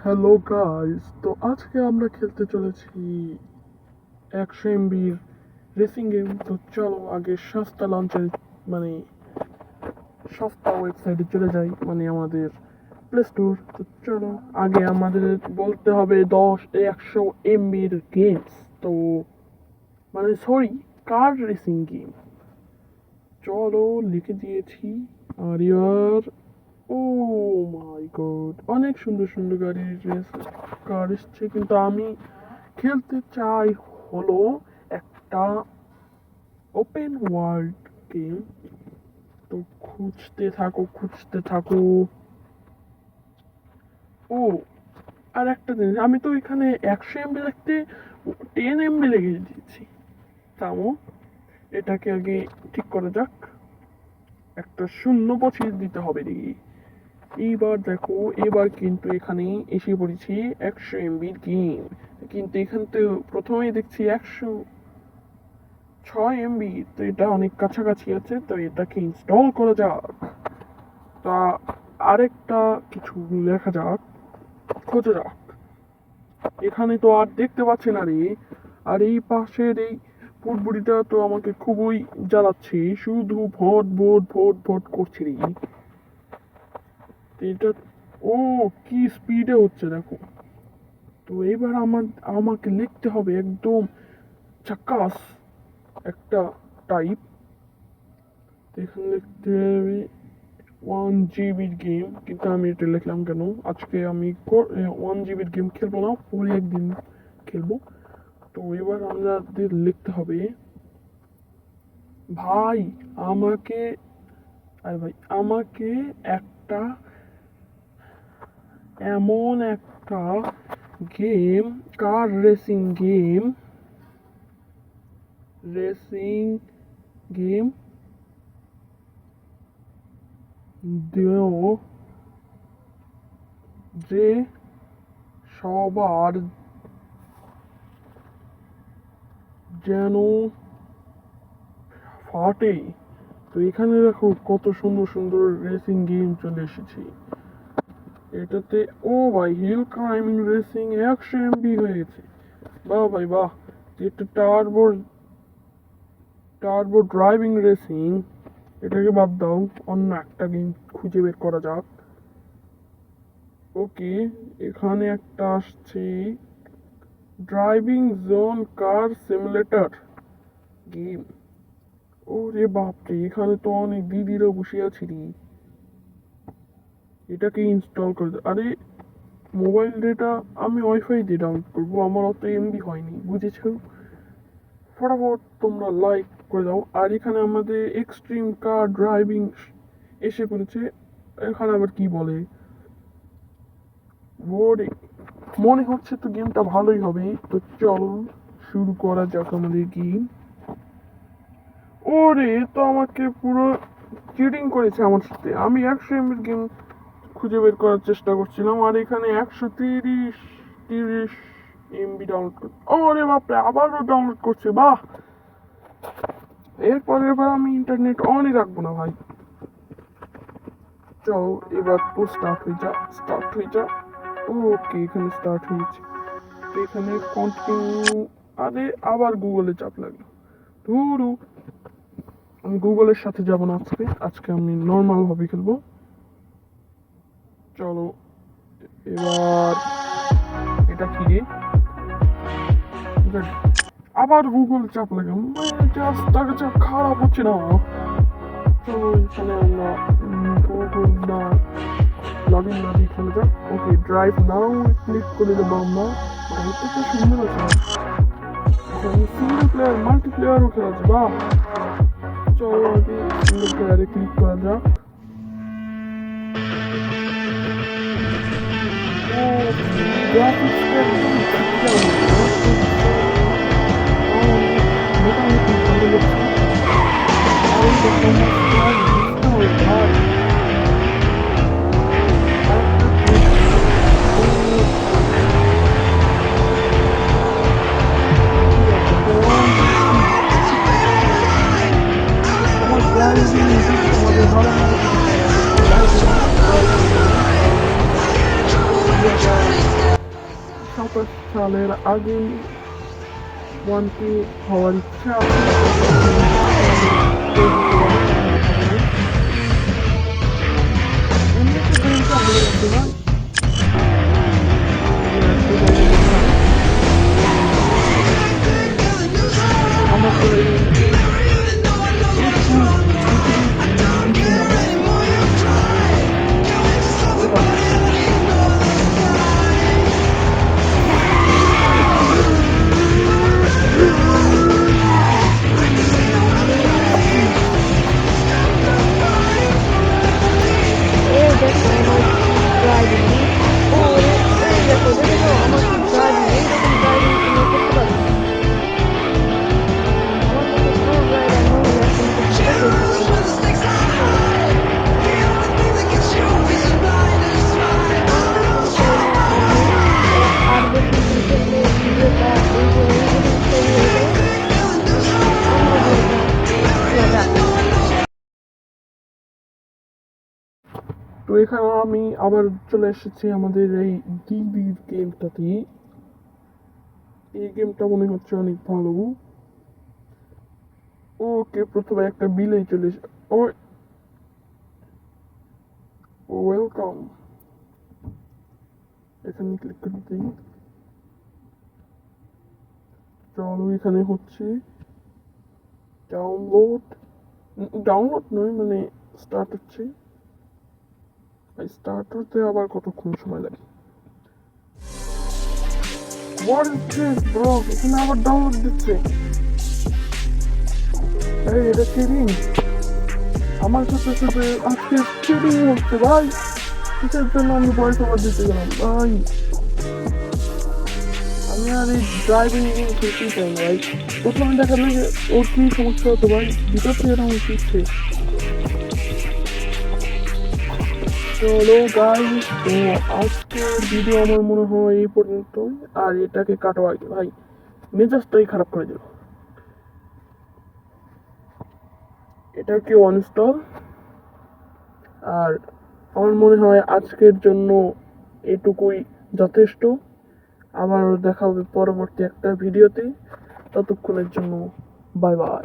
Hello guys, তো আজকে আমরা খেলতে চলেছি 100 MB রেসিং গেম। তো চলো আগে সস্তা লঞ্চের মানে সস্তা ওয়েবসাইটে চলে যাই, মানে আমাদের প্লে স্টোর। তো চলো আগে আমাদের বলতে হবে 100 MBর গেমস। তো মানে সরি, কার রেসিং গেম। চলো লিখে দিয়েছি। আর ইয়ার, ও মাই গড, অনেক সুন্দর সুন্দর গাড়ির রেস কার এসছে, কিন্তু আমি খেলতে চাই হলো একটা ওপেন ওয়ার্ল্ড গেম। তো খুঁজতে থাকো। ও, আর একটা জিনিস, আমি তো এখানে 100 MB লিখতে 10 MB লেগে দিয়েছি। থামো, এটাকে আগে ঠিক করা যাক। একটা শূন্য বসিয়ে দিতে হবে দেখি। এইবার দেখো, এবার কিন্তু এখানে এসে পড়েছি 100 MBর গেম। কিন্তু এখানে তো প্রথমেই দেখছি 106 MB, তো এটা অনেক কাছাকাছি আছে, তো এটাকে ইনস্টল করা যাক। তা আরেকটা কিছু লেখা যাক, খোঁজা যাক। এখানে তো আর দেখতে পাচ্ছি না রে। আর এই পাশের এই ফুটবুড়িটা তো আমাকে খুবই জ্বালাচ্ছে, শুধু ভট ভট ভট ভট করছে রে। তো এটা, ও কি স্পিডে হচ্ছে দেখো। তো এবার আমাকে লিখতে হবে একদম চাক্কাস একটা টাইপ। এখানে লিখতে হবে 1 GBর গেম, কিন্তু আমি এটা লিখলাম কেন? আজকে আমি 1 GBর গেম খেলবো না, পরে একদিন খেলবো। তো এবার আমাদের লিখতে হবে ভাই আমাকে, আরে ভাই আমাকে একটা এমন একটা গেম, কার রেসিং গেম দিও যে সবার যেন ফাটে। তো এখানে দেখো কত সুন্দর সুন্দর রেসিং গেম চলে এসেছে এটাতে। ও ভাই, হিল ক্লাইম্বিং রেসিং 100 MB হয়ে গেছে। বাহ ভাই বাহ। এটা টার্বো টার্বো ড্রাইভিং রেসিং, এটাকে বাদ দাও, অন্য একটা গেম খুঁজে বের করা যাক। ওকে, এখানে একটা আসছে ড্রাইভিং জোন কার সিমুলেটর গেম। ওরে বাপরে, এখানে তো অনেক দিদিরা বসে আছে রে। এটাকে ইনস্টল করে দে। আরে মোবাইল ডেটা আমি ওয়াইফাই দিয়ে ডাউনলোড করবো, আমার অত এমবি হয়নি, বুঝেছো? ফটাফট তোমরা লাইক করে দাও। আর এখানে আমাদের এক্সট্রিম কার ড্রাইভিং এসে পড়েছে। এখানে আবার কি বলে, ওরে মনে হচ্ছে তো গেমটা ভালোই হবে। তো চলো শুরু করা যাক আমাদের গেম। ওরে, তো আমাকে পুরো চিটিং করেছে আমার সাথে। আমি 100 MBর গেম খুঁজে বের করার চেষ্টা করছিলাম, আর এখানে 130 MB ডাউনলোড করছে। ওরে বাপরে, আবারও ডাউনলোড করছে, বাহ। এবার আমি ইন্টারনেট অনই রাখবো না ভাই। চলো এবার তো স্টার্ট হয়ে যা। ওকে, এখানে স্টার্ট হয়েছে। তো এখানে কন্টিনিউ। আরে আবার গুগলে চাপ লাগলো। ধুরু, আমি গুগলের সাথে যাব না আজকে আমি নর্মাল ভাবে খেলবো। চলো এবার, এটা কি রে? আবার গুগল চাপ লাগে, জাস্ট খারাপ হচ্ছে না। চলো এখানে আমরা গুগল না লগ ইন না দিয়ে খেলে যাক। ওকে, ড্রাইভ নাও ক্লিক করে দেবো আমরা। এটা তো সুন্দর আছে, সিঙ্গেল প্লেয়ার মাল্টিপ্লেয়ারও খেলা আছে, বাহ। চলো আগে সিঙ্গেল প্লেয়ারে ক্লিক করা যাক। ও, গ্রাফিক্সটা একদম ঠিকঠাক মোটামুটি ভালো লাগছে। আর এই দেখো আমার ভাই, তোমাদের ভালো মতো 2027 সালের আগে 1K হওয়ার ইচ্ছা আছে। এমনিতে গেমটা ভালো লাগছে না। আমার তো এই এই দেখো আমার ড্রাইভিং ওরে এই দেখো দেখেছো আমার কি ড্রাইভিং এইরকম ড্রাইভিং তোমরা করতে পারো আমার মতো প্রো ড্রাইভার না হলে এখন তো বিদেশেই থাকতে হবে আর বেশি খেললে ভিডিওটা এই যে তৈরি হয়ে যায় অন্য ভিডিওটা যাক তো এখানে আমি আবার চলে এসেছি আমাদের এই ডিবির গেমটাতে। এই গেমটা মনে হচ্ছে অনেক ভালো। ওকে, প্রথমে একটা বিলে চলে এসে ও ওয়েলকাম, এখানে ক্লিক করে দিই। চলো, এখানে হচ্ছে ডাউনলোড ডাউনলোড নয়, মানে স্টার্ট হচ্ছে। স্টার্ট হতে আবার কতক্ষণ সময় লাগে? What is this, bro? এখানে আবার ডাউনলোড দিচ্ছে। এই, এটা চিটিং। আমার সাথে সাথে আজকে চিটিং হচ্ছে ভাই। কিসের জন্য আমি ভয়েস ওভার দিতে গেলাম ভাই? আমি আর এই ড্রাইভিং খেলতেই চাই না ভাই। প্রথমে দেখালে যে ওর কি সমস্যা হতো ভাই, ভিতর থেকে এরকম শিখছে। চলো গাইস, তো আজকের ভিডিও আমার মনে হয় এই পর্যন্তই। আর এটাকে কাটো আগে ভাই, মেজাজটাই খারাপ করে দিল। এটাকে অনইনস্টল। আর আমার মনে হয় আজকের জন্য এটুকুই যথেষ্ট। আবার দেখা হবে পরবর্তী একটা ভিডিওতে। ততক্ষণের জন্য বাই বাই।